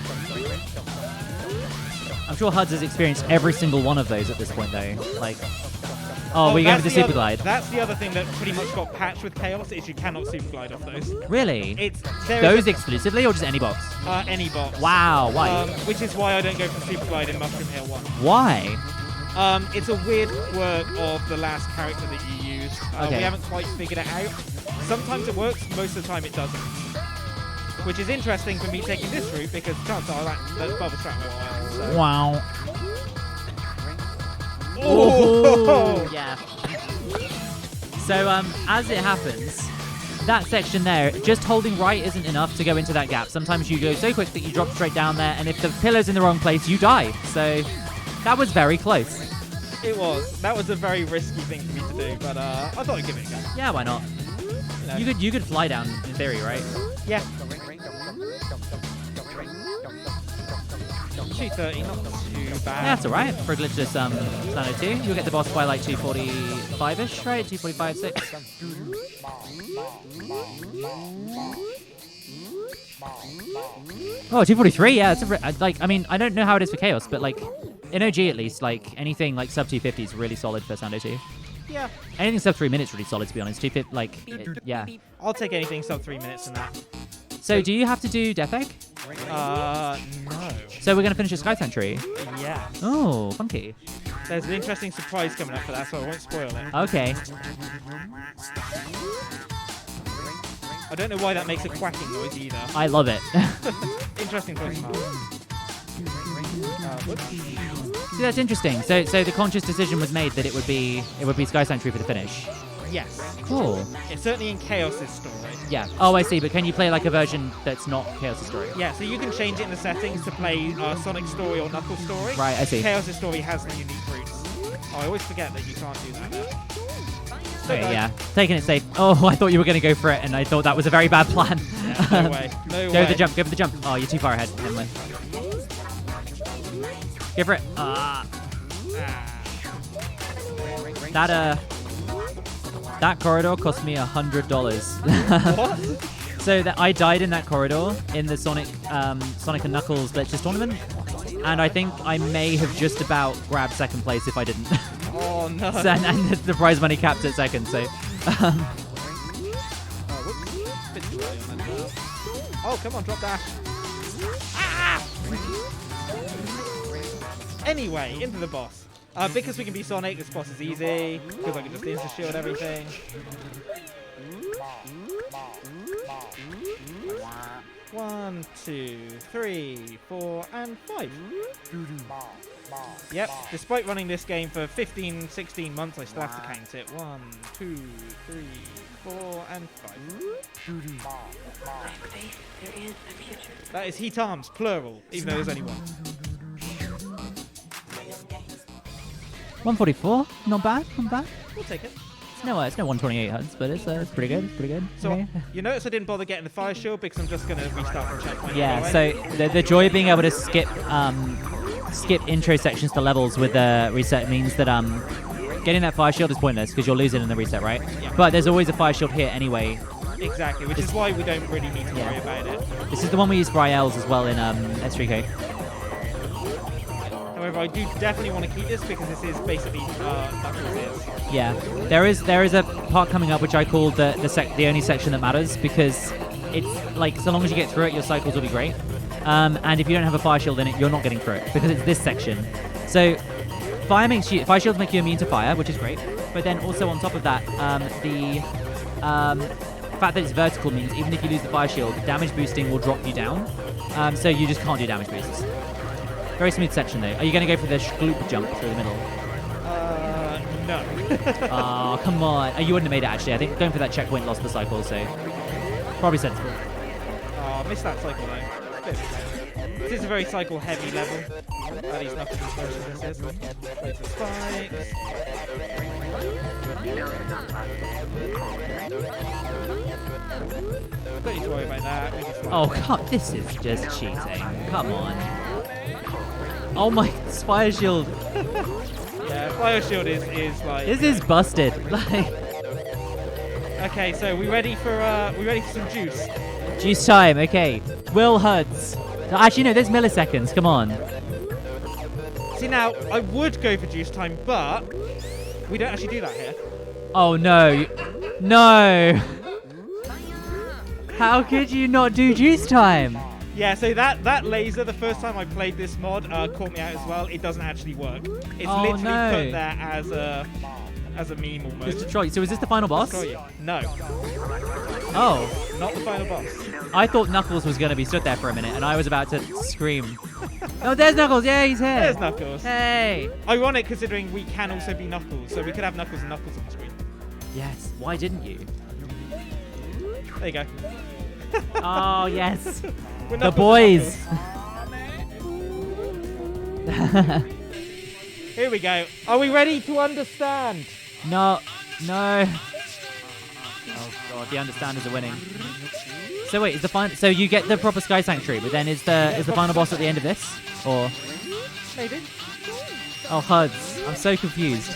Speaker 1: I'm sure Huds has experienced every single one of those at this point, though. Like, oh, we're going
Speaker 3: that's
Speaker 1: with the
Speaker 3: the
Speaker 1: super glide.
Speaker 3: That's the other thing that pretty much got patched with Chaos is you cannot super glide off those.
Speaker 1: Really?
Speaker 3: There
Speaker 1: Those
Speaker 3: is
Speaker 1: exclusively, or just any box?
Speaker 3: any box.
Speaker 1: Wow, why?
Speaker 3: Which is why I don't go for super glide in Mushroom Hill 1.
Speaker 1: Why?
Speaker 3: It's a weird quirk of the last character that you used.
Speaker 1: Okay.
Speaker 3: We haven't quite figured it out. Sometimes it works, most of the time it doesn't. Which is interesting for me taking this route because chances are that bubble trap won't work. So.
Speaker 1: Wow.
Speaker 3: Oh!
Speaker 1: Yeah. So, as it happens, that section there, just holding right isn't enough to go into that gap. Sometimes you go so quick that you drop straight down there, and if the pillow's in the wrong place, you die. So, that was very close.
Speaker 3: It was. That was a very risky thing for me to do, but I thought I'd give it a go.
Speaker 1: Yeah, why not?
Speaker 3: You know.
Speaker 1: You could fly down in theory, right?
Speaker 3: Yeah. 230, not too bad.
Speaker 1: Yeah, that's alright for a glitchless Sano 2. You'll get the boss by like 245-ish, right? 245, 6. Oh, 243, yeah. It's I mean, I don't know how it is for Chaos, but like, in OG at least, like anything like sub 250 is really solid for Sando 2.
Speaker 3: Yeah.
Speaker 1: Anything sub 3 minutes really solid, to be honest. 250, like, yeah.
Speaker 3: I'll take anything sub 3 minutes in that.
Speaker 1: So do you have to do Death Egg?
Speaker 3: No.
Speaker 1: So we're gonna finish a Sky Sanctuary.
Speaker 3: Yeah.
Speaker 1: Oh, funky.
Speaker 3: There's an interesting surprise coming up for that, so I won't spoil it.
Speaker 1: Okay.
Speaker 3: I don't know why that makes a quacking noise either.
Speaker 1: I love it.
Speaker 3: Interesting choice. Whoops.
Speaker 1: See, that's interesting. So the conscious decision was made that it would be Sky Sanctuary for the finish.
Speaker 3: Yes.
Speaker 1: Cool.
Speaker 3: It's certainly in Chaos's story.
Speaker 1: Yeah. Oh, I see. But can you play like a version that's not Chaos' story?
Speaker 3: Yeah, so you can change it in the settings to play Sonic's story or Knuckles' story.
Speaker 1: Right, I see.
Speaker 3: Chaos' story has the unique roots. Oh, I always forget that you can't do that.
Speaker 1: Okay, yeah. Taking it safe. Oh, I thought you were going to go for it, and I thought that was a very bad plan.
Speaker 3: Yeah, no way. No
Speaker 1: Go
Speaker 3: way.
Speaker 1: for the jump. Go for the jump. Oh, you're too far ahead. Never mind. Go for it. That corridor cost me $100.
Speaker 3: What?
Speaker 1: So that I died in that corridor in the Sonic and Knuckles Glitchless tournament, and I think I may have just about grabbed second place if I didn't.
Speaker 3: Oh no.
Speaker 1: So, and the prize money capped at second. So.
Speaker 3: Oh, come on, drop dash. Ah! Anyway, into the boss. Because we can be Sonic, this boss is easy. Because I can just ninja shield everything. One, 2, 3, 4, and 5. Yep, despite running this game for 15, 16 months, I still have to count it. 1, 2, 3, 4, and 5. That is heat arms, plural, even though there's only one.
Speaker 1: 144, not bad, not bad.
Speaker 3: We'll take it.
Speaker 1: It's no 128 HUDs, but it's pretty good, it's pretty good.
Speaker 3: So,
Speaker 1: Okay.
Speaker 3: you notice I didn't bother getting the fire shield because I'm just going to restart from checkpoint.
Speaker 1: Yeah, so the joy of being able to skip intro sections to levels with the reset means that getting that fire shield is pointless because you'll lose it in the reset, right?
Speaker 3: Yeah.
Speaker 1: But there's always a fire shield here anyway.
Speaker 3: Exactly, which is why we don't really need to worry about it.
Speaker 1: This is the one we use for ILs as well in S3K.
Speaker 3: However, I do definitely want to keep this because this is basically Knuckles'
Speaker 1: Yeah, there is a part coming up which I call the only section that matters because it's like so long as you get through it, your cycles will be great. And if you don't have a fire shield in it, you're not getting through it because it's this section. So fire shields make you immune to fire, which is great. But then also on top of that, the fact that it's vertical means even if you lose the fire shield, damage boosting will drop you down. So you just can't do damage boosts. Very smooth section though. Are you going to go for the gloop jump through the middle?
Speaker 3: No.
Speaker 1: Oh, come on. You wouldn't have made it actually. I think going for that checkpoint lost the cycle, so probably sensible.
Speaker 3: Oh, I missed that cycle though. This is a very cycle heavy level. At least Knuckles' version of this is. Loads of spikes. Don't need to worry about that. We just
Speaker 1: Oh, God, this is just cheating. Come on. Oh my, fire shield.
Speaker 3: Yeah, fire shield is like.
Speaker 1: This is busted. Like,
Speaker 3: okay, so we ready for some juice?
Speaker 1: juice time. Okay. Will HUDs. Actually, no, there's milliseconds. Come on.
Speaker 3: See now, I would go for juice time, but we don't actually do that here.
Speaker 1: Oh no. No. How could you not do juice time?
Speaker 3: Yeah, so that laser, the first time I played this mod, caught me out as well. It doesn't actually work. It's
Speaker 1: Oh,
Speaker 3: literally
Speaker 1: no.
Speaker 3: put there as a meme almost.
Speaker 1: Just to troll you. So is this the final boss?
Speaker 3: Troll you. No,
Speaker 1: Oh.
Speaker 3: not the final boss.
Speaker 1: I thought Knuckles was going to be stood there for a minute, and I was about to scream. Oh, there's Knuckles. Yeah, he's here.
Speaker 3: There's Knuckles.
Speaker 1: Hey.
Speaker 3: Ironic considering we can also be Knuckles, so we could have Knuckles and Knuckles on the screen.
Speaker 1: Yes. Why didn't you?
Speaker 3: There you go.
Speaker 1: Oh, yes.
Speaker 3: We're
Speaker 1: The
Speaker 3: Knuckles
Speaker 1: boys.
Speaker 3: and Here we go. Are we ready to understand?
Speaker 1: No. No. Oh, God. The understanders are winning. So wait, is the final? So you get the proper Sky Sanctuary, but then is the final boss at the end of this, or?
Speaker 3: Maybe.
Speaker 1: Oh, HUDs. I'm so confused.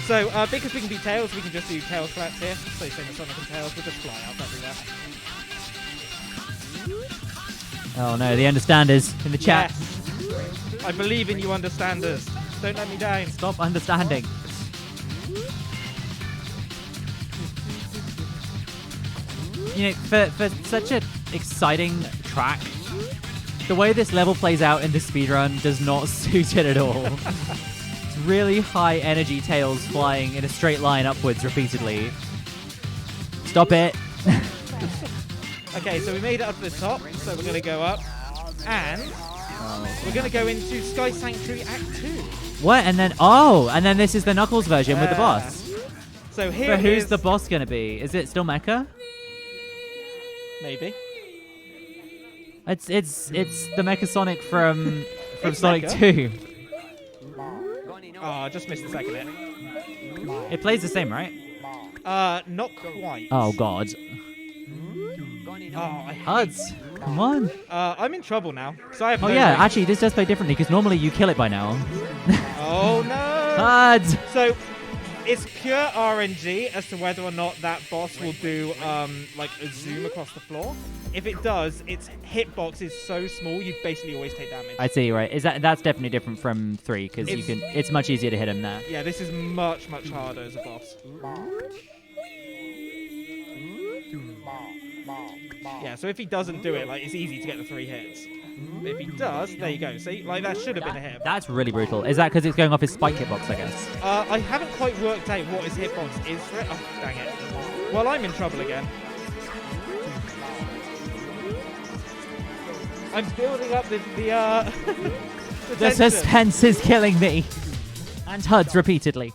Speaker 3: So, because we can be Tails, we can just do Tails flats here. So, same as Sonic and Tails, we'll just fly out everywhere.
Speaker 1: Oh no, the understanders in the chat.
Speaker 3: Yes. I believe in you, understanders. Don't let me down.
Speaker 1: Stop understanding. You know, for such an exciting track, the way this level plays out in the speedrun does not suit it at all. It's really high energy tails flying in a straight line upwards repeatedly. Stop it.
Speaker 3: Okay, so we made it up to the top, so we're going to go up. And we're going to go into Sky Sanctuary Act 2.
Speaker 1: What? And then this is the Knuckles version with the boss.
Speaker 3: So here
Speaker 1: But who's the boss going to be? Is it still Mecha?
Speaker 3: Maybe.
Speaker 1: It's the Mecha Sonic from
Speaker 3: It's
Speaker 1: Sonic
Speaker 3: Mecha.
Speaker 1: 2.
Speaker 3: Oh, I just missed the second hit.
Speaker 1: It plays the same, right?
Speaker 3: Not quite.
Speaker 1: Oh god.
Speaker 3: Oh, I hate
Speaker 1: Huds, come on.
Speaker 3: I'm in trouble now. So I have
Speaker 1: Oh
Speaker 3: no
Speaker 1: yeah,
Speaker 3: range.
Speaker 1: actually this does play differently because normally you kill it by now.
Speaker 3: Oh no!
Speaker 1: Huds!
Speaker 3: So it's pure RNG as to whether or not that boss will do like a zoom across the floor. If it does, its hitbox is so small you basically always take damage.
Speaker 1: I see, right? That's definitely different from 3 because it's much easier to hit him there.
Speaker 3: Yeah, this is much harder as a boss. Yeah, so if he doesn't do it, like it's easy to get the 3 hits. But if he does, there you go. See, like that should have been a hit.
Speaker 1: That's really brutal. Is that because it's going off his spike hitbox, I guess?
Speaker 3: I haven't quite worked out what his hitbox is for it. Oh, dang it. Well, I'm in trouble again. I'm building up the
Speaker 1: The
Speaker 3: tension.
Speaker 1: suspense is killing me. And Huds repeatedly.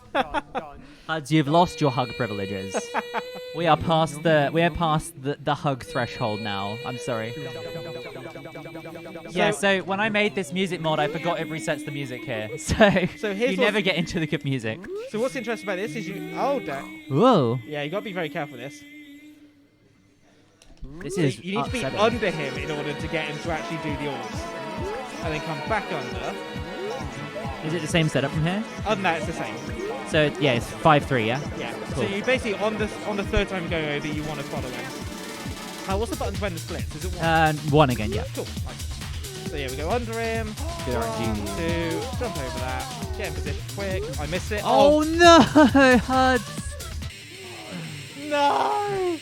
Speaker 1: Huds, you've lost your hug privileges. We are past the hug threshold now. I'm sorry. Yeah, so when I made this music mod, I forgot it resets the music here. So
Speaker 3: here's
Speaker 1: you never get into the good music.
Speaker 3: So what's interesting about this is you... Oh, dang.
Speaker 1: Whoa.
Speaker 3: Yeah, you got to be very careful with this.
Speaker 1: This
Speaker 3: So
Speaker 1: is
Speaker 3: you need to be
Speaker 1: upsetting.
Speaker 3: under him in order to get him to actually do the orbs. And then come back under.
Speaker 1: Is it the same setup from here?
Speaker 3: Other than that, it's the same.
Speaker 1: So yeah, it's 5-3, yeah?
Speaker 3: Yeah.
Speaker 1: Cool.
Speaker 3: So you basically, on the third time going over, you want to follow him. What's the buttons when the splits? Is it 1?
Speaker 1: 1 again, yeah.
Speaker 3: Cool. Nice. So yeah, we go under him.
Speaker 1: Good RNG.
Speaker 3: 1, 2, jump over that. Get in position quick. I missed it.
Speaker 1: Oh no, Huds!
Speaker 3: No!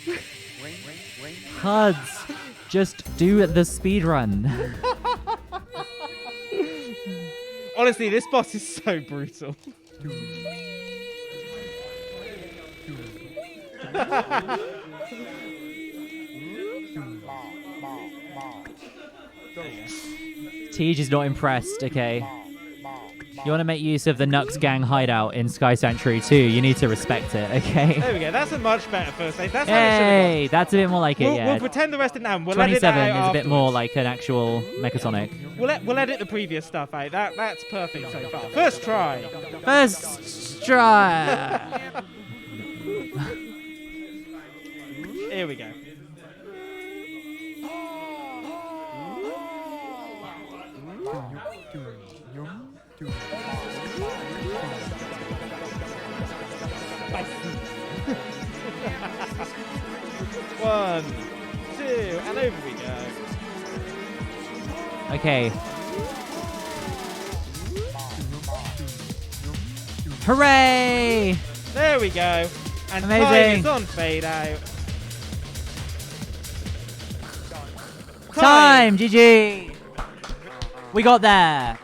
Speaker 1: Huds, just do the speedrun.
Speaker 3: Honestly, this boss is so brutal.
Speaker 1: Tej is not impressed, okay? You want to make use of the Nux Gang hideout in Sky Sanctuary 2, you need to respect it, okay?
Speaker 3: There we go. That's a much better first aid. That's how it should have gone.
Speaker 1: Hey, that's a bit more like it,
Speaker 3: We'll
Speaker 1: yeah.
Speaker 3: pretend the rest of it now. We'll edit that
Speaker 1: 27
Speaker 3: out
Speaker 1: is a bit more
Speaker 3: afterwards.
Speaker 1: like an actual Mechasonic.
Speaker 3: We'll edit the previous stuff out. That's perfect so far. First try.
Speaker 1: First try.
Speaker 3: Here we go. One, two, and over we go.
Speaker 1: Okay. Hooray!
Speaker 3: There we go. And time
Speaker 1: Amazing.
Speaker 3: is on fade out.
Speaker 1: Time! GG! We got there!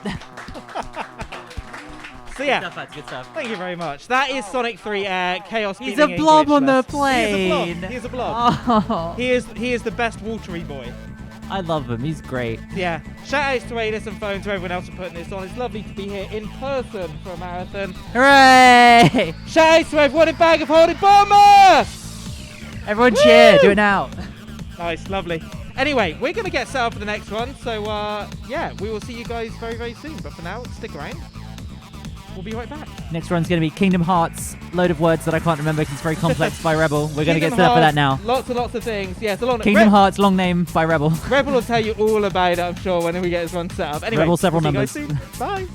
Speaker 3: So yeah,
Speaker 1: Good stuff, good stuff.
Speaker 3: thank you very much. That is Sonic 3 Chaos
Speaker 1: He's
Speaker 3: Speedrunning
Speaker 1: a blob on the
Speaker 3: Glitchless.
Speaker 1: plane!
Speaker 3: He is a blob.
Speaker 1: Oh,
Speaker 3: He is the best watery boy.
Speaker 1: I love him, he's great.
Speaker 3: Yeah. Shout outs to Ailis and Phone, to everyone else for putting this on. It's lovely to be here in person for a marathon.
Speaker 1: Hooray!
Speaker 3: Shout outs to everyone in Bag of Holding Bournemouth!
Speaker 1: Everyone cheer, do it now.
Speaker 3: Nice, lovely. Anyway, we're going to get set up for the next one. So, yeah, we will see you guys very, very soon. But for now, stick around. We'll be right back.
Speaker 1: Next one's going to be Kingdom Hearts. Load of words that I can't remember because it's very complex by Rebel. We're going to get
Speaker 3: Kingdom
Speaker 1: set up for that
Speaker 3: Hearts,
Speaker 1: now.
Speaker 3: Lots and lots of things. Yeah, it's a long
Speaker 1: Kingdom Hearts, long name by Rebel.
Speaker 3: Rebel will tell you all about it, I'm sure, when we get this one set up. Anyway,
Speaker 1: Rebel, several
Speaker 3: we'll see you guys
Speaker 1: numbers.
Speaker 3: soon. Bye.